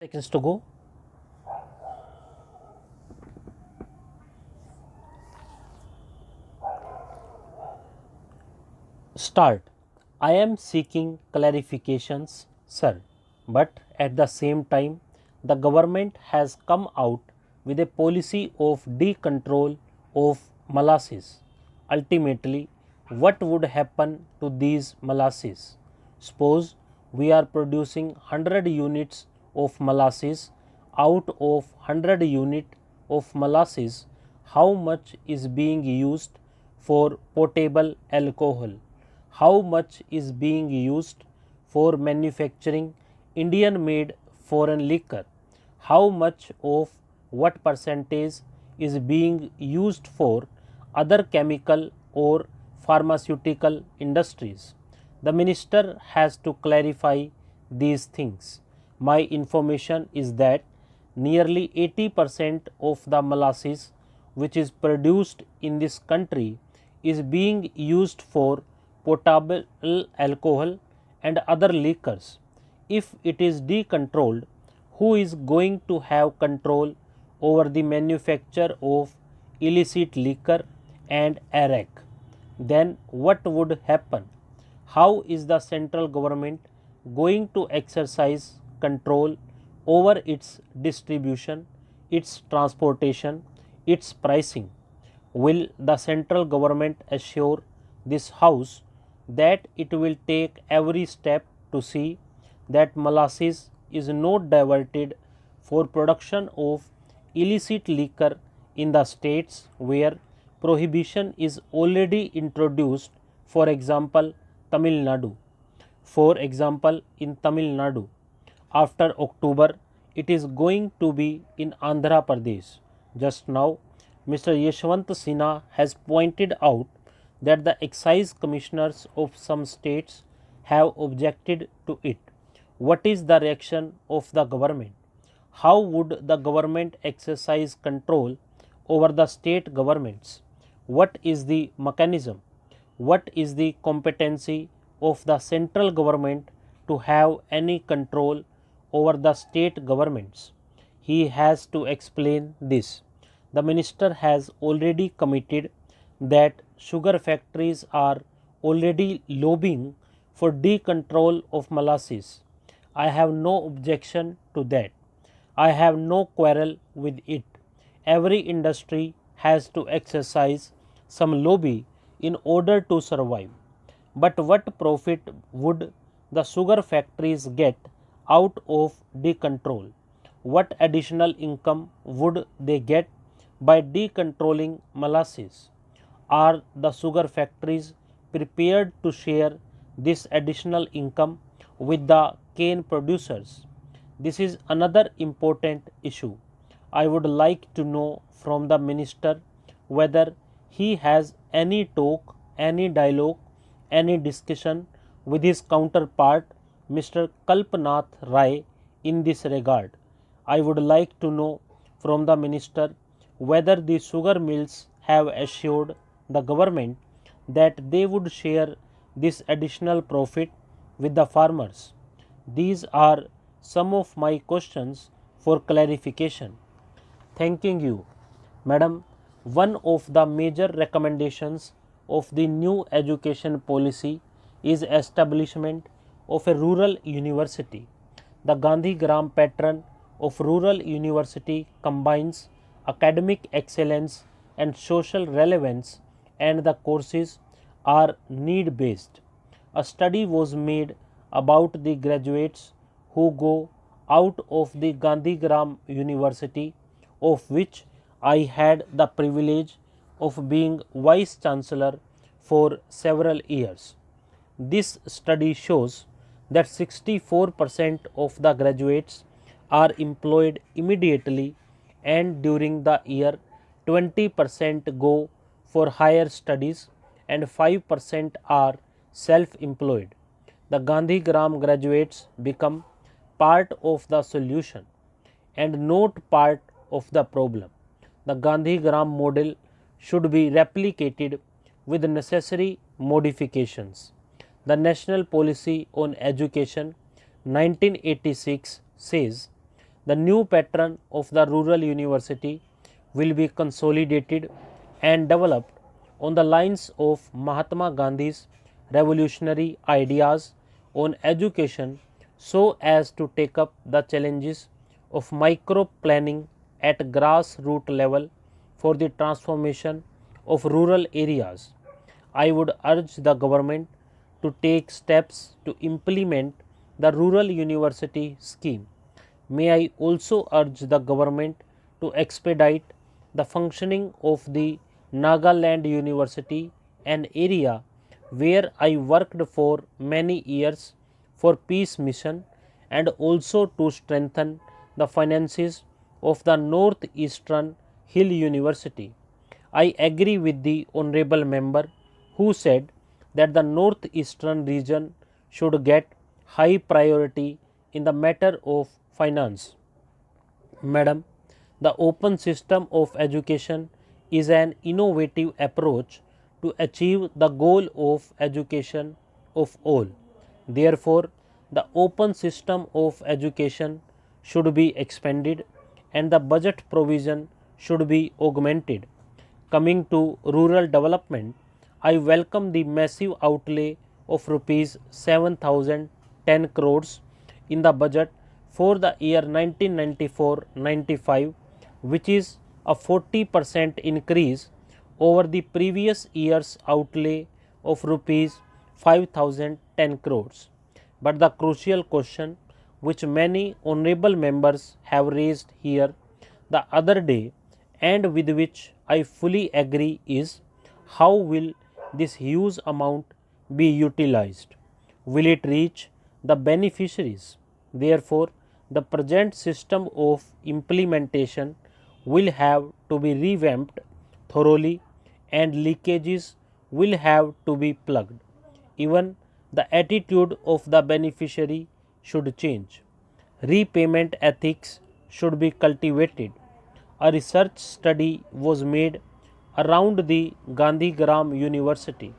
Seconds to go. Start. I am seeking clarifications, sir, but at the same time, the government has come out with a policy of decontrol of molasses. Ultimately, what would happen to these molasses? Suppose we are producing 100 units of molasses. Out of 100 unit of molasses, how much is being used for potable alcohol? How much is being used for manufacturing Indian made foreign liquor? How much of what percentage is being used for other chemical or pharmaceutical industries? The minister has to clarify these things. My information is that nearly 80% of the molasses which is produced in this country is being used for potable alcohol and other liquors. If it is decontrolled, who is going to have control over the manufacture of illicit liquor and arrack? Then what would happen? How is the central government going to exercise control over its distribution, its transportation, its pricing? Will the central government assure this House that it will take every step to see that molasses is not diverted for production of illicit liquor in the states where prohibition is already introduced, for example, Tamil Nadu. For example, in Tamil Nadu, after October, it is going to be in Andhra Pradesh. Just now, Mr. Yashwant Sinha has pointed out that the excise commissioners of some states have objected to it. What is the reaction of the government? How would the government exercise control over the state governments? What is the mechanism? What is the competency of the central government to have any control over the state governments? He has to explain this. The minister has already committed that sugar factories are already lobbying for decontrol of molasses. I have no objection to that. I have no quarrel with it. Every industry has to exercise some lobby in order to survive. But what profit would the sugar factories get out of decontrol? What additional income would they get by decontrolling molasses? Are the sugar factories prepared to share this additional income with the cane producers? This is another important issue. I would like to know from the minister whether he has any talk, any dialogue, any discussion with his counterpart Mr. Kalpanath Rai in this regard. I would like to know from the minister whether the sugar mills have assured the government that they would share this additional profit with the farmers. These are some of my questions for clarification. Thanking you, Madam. One of the major recommendations of the new education policy is establishment of a rural university. The Gandhi Gram pattern of rural university combines academic excellence and social relevance, and the courses are need based. A study was made about the graduates who go out of the Gandhigram University, of which I had the privilege of being Vice Chancellor for several years. This study shows that 64% of the graduates are employed immediately, and during the year 20% go for higher studies and 5% are self employed. The Gandhigram graduates become part of the solution and not part of the problem. The Gandhigram model should be replicated with necessary modifications. The National Policy on Education 1986 says The new pattern of the rural university will be consolidated and developed on the lines of Mahatma Gandhi's revolutionary ideas on education so as to take up the challenges of micro planning at grassroots level for the transformation of rural areas. I would urge the government to take steps to implement the rural university scheme. May I also urge the government to expedite the functioning of the Nagaland University, an area where I worked for many years for peace mission, and also to strengthen the finances of the Northeastern Hill University. I agree with the honorable member who said that the northeastern region should get high priority in the matter of finance. Madam, the open system of education is an innovative approach to achieve the goal of education of all. Therefore, the open system of education should be expanded and the budget provision should be augmented. Coming to rural development, I welcome the massive outlay of rupees 7,010 crores in the budget for the year 1994-95, which is a 40% increase over the previous year's outlay of rupees 5,010 crores. But the crucial question which many honorable members have raised here the other day and with which I fully agree is how will this huge amount be utilized? Will it reach the beneficiaries? Therefore, the present system of implementation will have to be revamped thoroughly and leakages will have to be plugged. Even the attitude of the beneficiary should change. Repayment ethics should be cultivated. A research study was made around the Gandhigram University.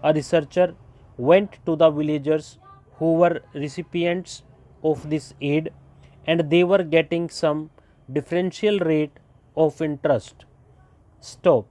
A researcher went to the villagers who were recipients of this aid and they were getting some differential rate of interest. Stop.